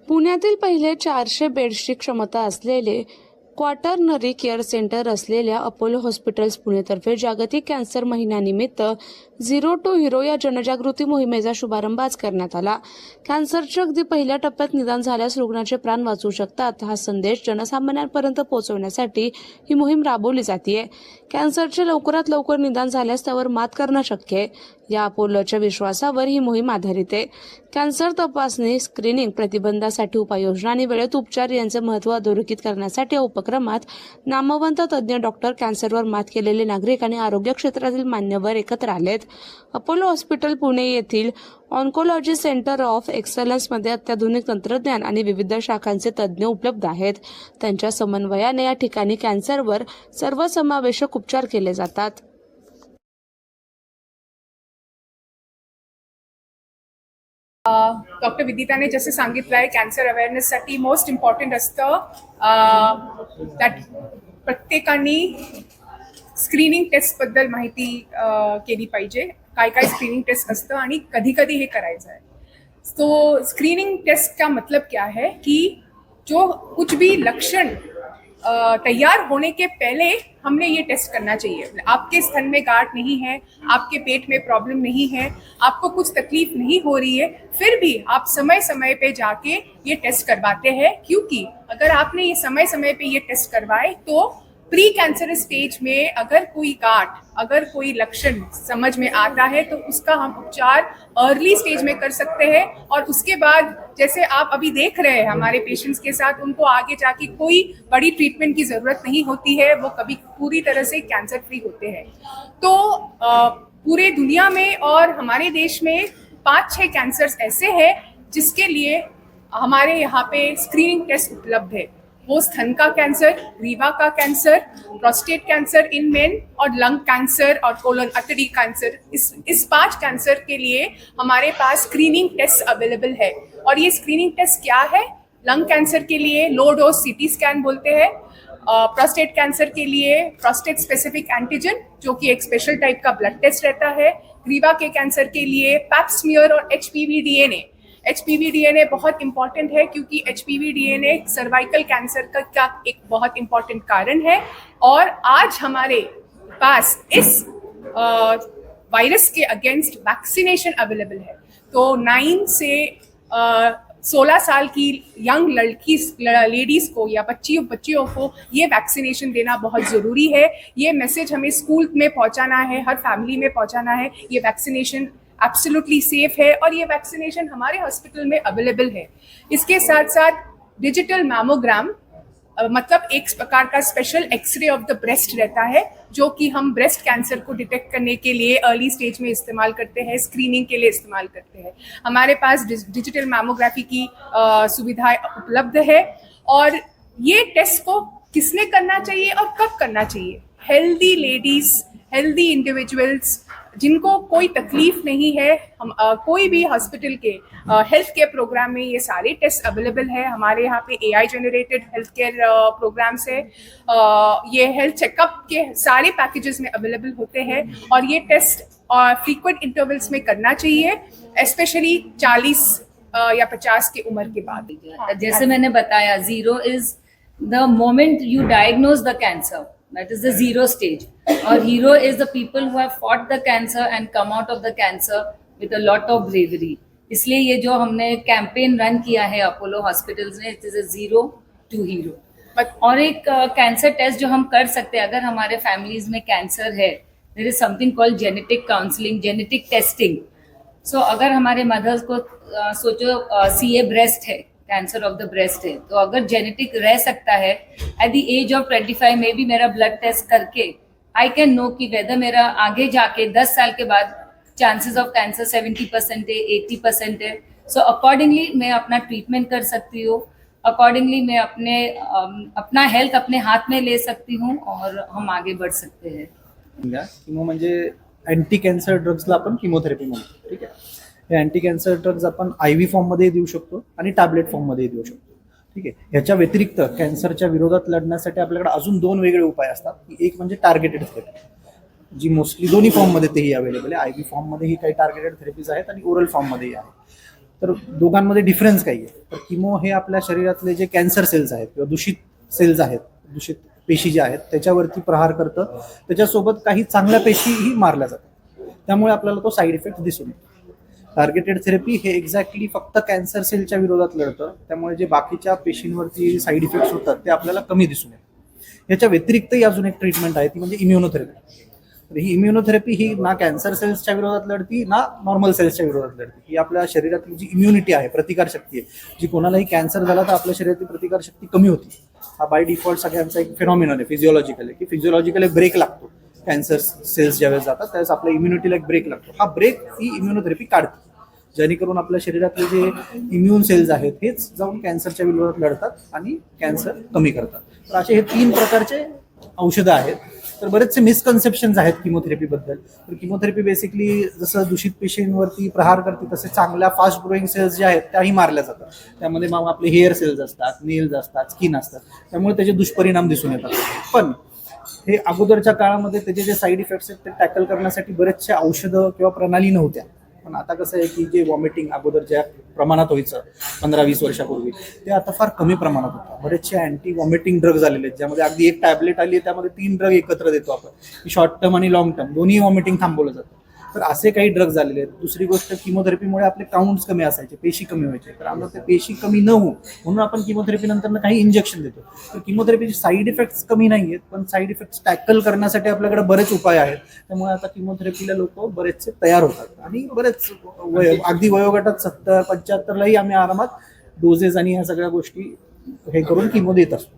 पुण्यातील पहिले 400 बेड्सची क्षमता असलेले क्वाटर्नरी केअर सेंटर असलेल्या अपोलो हॉस्पिटल्स पुणेतर्फे जागतिक कॅन्सर महिन्यानिमित्त झिरो टू हिरो या जनजागृती मोहिमेचा शुभारंभ आज करण्यात आला. कॅन्सरचे अगदी पहिल्या टप्प्यात निदान झाल्यास रुग्णाचे प्राण वाचू शकतात हा संदेश जनसामान्यांपर्यंत पोहोचवण्यासाठी ही मोहीम राबवली जाते. कॅन्सरचे लवकरात लवकर निदान झाल्यास त्यावर मात करणं शक्य आहे. या अपोलोच्या विश्वासावर ही मोहीम आधारित आहे. कॅन्सर तपासणी, स्क्रीनिंग, प्रतिबंधासाठी उपाययोजना आणि वेळेत उपचार यांचे महत्त्व अधोरेखित करण्यासाठी या उपक्रमात नामवंत तज्ज्ञ डॉक्टर, कॅन्सरवर मात केलेले नागरिक आणि आरोग्य क्षेत्रातील मान्यवर एकत्र आलेत. अपोलो हॉस्पिटल पुणे येथील ऑन्कोलॉजी सेंटर ऑफ एक्सलन्समध्ये अत्याधुनिक तंत्रज्ञान आणि विविध शाखांचे तज्ज्ञ उपलब्ध आहेत. त्यांच्या समन्वयाने या ठिकाणी कॅन्सरवर सर्वसमावेशक उपचार केले जातात. डॉक्टर विदिताने जसं सांगितलं आहे, कॅन्सर अवेअरनेससाठी मोस्ट इम्पॉर्टंट असतं दॅट प्रत्येकाने स्क्रीनिंग टेस्टबद्दल माहिती केली पाहिजे. काय काय स्क्रीनिंग टेस्ट असतं आणि कधी कधी हे करायचं आहे. तो स्क्रीनिंग टेस्ट का मतलब क्या है कि जो कुछ भी लक्षण तैयार होने के पहले हमने ये टेस्ट करना चाहिए. आपके स्तन में गांठ नहीं है, आपके पेट में प्रॉब्लम नहीं है, आपको कुछ तकलीफ नहीं हो रही है, फिर भी आप समय समय पे जाके ये टेस्ट करवाते हैं. क्योंकि अगर आपने ये समय समय पे ये टेस्ट करवाए तो प्री कैंसरस स्टेज में अगर कोई गांठ, अगर कोई लक्षण समझ में आता है तो उसका हम उपचार अर्ली स्टेज में कर सकते हैं. और उसके बाद जैसे आप अभी देख रहे हैं हमारे पेशेंट्स के साथ, उनको आगे जाके कोई बड़ी ट्रीटमेंट की ज़रूरत नहीं होती है, वो कभी पूरी तरह से कैंसर फ्री होते हैं. तो पूरे दुनिया में और हमारे देश में 5-6 कैंसर्स ऐसे हैं जिसके लिए हमारे यहाँ पे स्क्रीनिंग टेस्ट उपलब्ध है. वो स्तन का कैंसर, रीवा का cancer, prostate cancer in main और लंग कैंसर और कोलन अतड़ी कैंसर. इस 5 कैंसर के लिए हमारे पास स्क्रीनिंग टेस्ट अवेलेबल है. और ये स्क्रीनिंग टेस्ट क्या है? लंग कैंसर के लिए लो डोज सीटी स्कैन बोलते हैं. प्रोस्टेट कैंसर के लिए प्रोस्टेट स्पेसिफिक एंटीजन जो कि एक स्पेशल टाइप का ब्लड टेस्ट रहता है. रीवा के कैंसर के लिए पैप स्मीयर और HPV DNA. HPV DNA बहुत इंपॉर्टेंट है क्योंकि HPV DNA सर्वाइकल कैंसर का एक बहुत इंपॉर्टेंट कारण है. और आज हमारे पास इस वायरस के अगेंस्ट वैक्सीनेशन अवेलेबल है. तो 9 से 16 साल की यंग लड़की लेडीज़ को या बच्चियों को ये वैक्सीनेशन देना बहुत ज़रूरी है. ये मैसेज हमें स्कूल में पहुंचाना है, हर फैमिली में पहुंचाना है. ये वैक्सीनेशन एब्सोल्युटली सेफ है और ये वैक्सीनेशन हमारे हॉस्पिटल में अवेलेबल है. इसके साथ साथ डिजिटल मैमोग्राम मतलब एक प्रकार का special x ray of the breast रहता है जो कि हम ब्रेस्ट कैंसर को डिटेक्ट करने के लिए अर्ली स्टेज में इस्तेमाल करते हैं, स्क्रीनिंग के लिए इस्तेमाल करते हैं. हमारे पास डिजिटल मैमोग्राफी की सुविधा उपलब्ध है. और ये टेस्ट को किसने करना चाहिए और कब करना चाहिए? हेल्दी लेडीज, हेल्दी इंडिविजुअल्स जिनको कोई तकलीफ नहीं है. हम कोई भी हॉस्पिटल के हेल्थ केयर प्रोग्राम में ये सारे टेस्ट अवेलेबल है. हमारे यहाँ पे AI generated health care programs है. ये हेल्थ चेकअप के सारे पैकेजेस में अवेलेबल होते हैं. और ये टेस्ट फ्रीक्वेंट इंटरवल्स में करना चाहिए, स्पेशली 40 या 50 की उम्र के बाद. जैसे मैंने बताया, Ziro is the moment you diagnose the cancer, that is the zero stage. Or hero is the people who have fought the cancer and come out of the cancer with a lot of bravery. इसलिए ये जो हमने campaign run किया है Apollo hospitals ने, it is a zero to hero. और एक cancer taste जो हम कर सकते हैं अगर हमारे फैमिलीज में कैंसर है, there is something called genetic counselling, genetic testing. So अगर हमारे मदर्स को सोचो CA ब्रेस्ट है, कैंसर ऑफ द ब्रेस्ट है, तो अगर जेनेटिक रह सकता है एट द एज ऑफ 25 में भी मेरा ब्लड टेस्ट करके आई कैन नो कि वेदर मेरा आगे जाके 10 साल के बाद चांसेस ऑफ कैंसर 70% है, 80% है. सो अकॉर्डिंगली मैं अपना ट्रीटमेंट कर सकती हूँ, अकॉर्डिंगली मैं अपना हेल्थ अपने हाथ में ले सकती हूँ और हम आगे बढ़ सकते हैं. किमो म्हणजे अँटी कॅन्सर ड्रग्सला आपण किमोथेरपी म्हणतो. ठीक आहे. हे अँटी कॅन्सर ड्रग्ज आपण IV फॉर्ममध्ये देऊ शकतो आणि टॅबलेट फॉर्ममध्ये देऊ शकतो. ठीक आहे. ह्याच्या व्यतिरिक्त कॅन्सरच्या विरोधात लढण्यासाठी आपल्याकडे अजून 2 वेगळे उपाय असतात. एक म्हणजे टार्गेटेड थेरपी, जी मोस्टली दोन्ही फॉर्ममध्ये तेही अवेलेबल आहे. IV फॉर्ममध्ये ही काही टार्गेटेड थेरपीज आहेत आणि ओरल फॉर्ममध्येही आहे. तर दोघांमध्ये डिफरन्स काही आहे. तर किमो हे आपल्या शरीरातले जे कॅन्सर सेल्स आहेत किंवा दूषित सेल्स आहेत, दूषित पेशी ज्या आहेत त्याच्यावरती प्रहार करतं. त्याच्यासोबत काही चांगल्या पेशीही मारल्या जातात. त्यामुळे आपल्याला तो साईड इफेक्ट दिसून येतो. टार्गेटेड थेरपी हे एक्झॅक्टली फक्त कॅन्सर सेलच्या विरोधात लढतं. त्यामुळे जे बाकीच्या पेशींवरती साईड इफेक्ट्स होतात ते आपल्याला कमी दिसून येतात. याच्या व्यतिरिक्तही अजून एक ट्रीटमेंट आहे ती म्हणजे इम्युनोथेरपी. तर ही इम्युनोथेरपी ही ना कॅन्सर सेल्सच्या विरोधात लढती ना नॉर्मल सेल्सच्या विरोधात लढती. ही आपल्या शरीरातली जी इम्युनिटी आहे, प्रतिकारशक्ती आहे, जी कोणालाही कॅन्सर झाला तर आपल्या शरीरातली प्रतिकारशक्ती कमी होती. हा बाय डिफॉल्ट सगळ्यांचा एक फिनॉमिनन आहे, फिजिओलॉजिकल आहे, की फिजिओलॉजिकल एक ब्रेक लागतो. कॅन्सर सेल्स ज्यावेळेस जातात त्यावेळेस आपल्या इम्युनिटीला एक ब्रेक लागतो. हा ब्रेक ही इम्युनोथेरपी काढते, जेणेकरून आपल्या शरीरातले जे इम्युन सेल्स आहेत हेच जाऊन कॅन्सरच्या विरोधात लढतात आणि कॅन्सर कमी करतात. तर असे हे 3 प्रकारचे औषधं आहेत. तर बरेचसे मिसकन्सेप्शन्स आहेत किमोथेरपीबद्दल. तर किमोथेरपी बेसिकली जसं दूषित पेशींवरती प्रहार करते तसे चांगल्या फास्ट ग्रोईंग सेल्स ज्या आहेत त्याही मारल्या जातात. त्यामध्ये मग आपले हेअर सेल्स असतात, नेल्स असतात, स्किन असतात, त्यामुळे त्याचे दुष्परिणाम दिसून येतात. पण हे अगोदरच्या काळामध्ये त्याचे जे साईड इफेक्ट्स आहेत ते टॅकल करण्यासाठी बरेचसे औषधं किंवा प्रणाली नव्हत्या. पण आता कसं आहे की जे वॉमिटिंग अगोदर ज्या प्रमाणात व्हायचं 15-20 वर्षापूर्वी ते आता फार कमी प्रमाणात होतं. बरेचसे अँटी वॉमिटिंग ड्रग्ज आलेले आहेत, ज्यामध्ये अगदी एक टॅबलेट आली आहे त्यामध्ये 3 ड्रग एकत्र देतो आपण, शॉर्ट टर्म आणि लॉंग टर्म दोन्ही वॉमिटिंग थांबवलं जातं. तर असे काही ड्रग्ज आलेले आहेत. दुसरी गोष्ट, किमोथेरपीमुळे आपले काउंट्स कमी असायचे, पेशी कमी व्हायचे. तर आम्हाला ते पेशी कमी न होऊ म्हणून आपण किमोथेरपी नंतर काही इंजेक्शन देतो. तर किमोथेरपीचे साईड इफेक्ट्स कमी नाही आहेत, पण साईड इफेक्ट्स टॅकल करण्यासाठी आपल्याकडे बरेच उपाय आहेत. त्यामुळे आता किमोथेरपीला लोक बरेचसे तयार होतात आणि बरेच अगदी वयोगटात 70-75लाही आम्ही आरामात डोजेस आणि ह्या सगळ्या गोष्टी हे करून किमो देत असतो.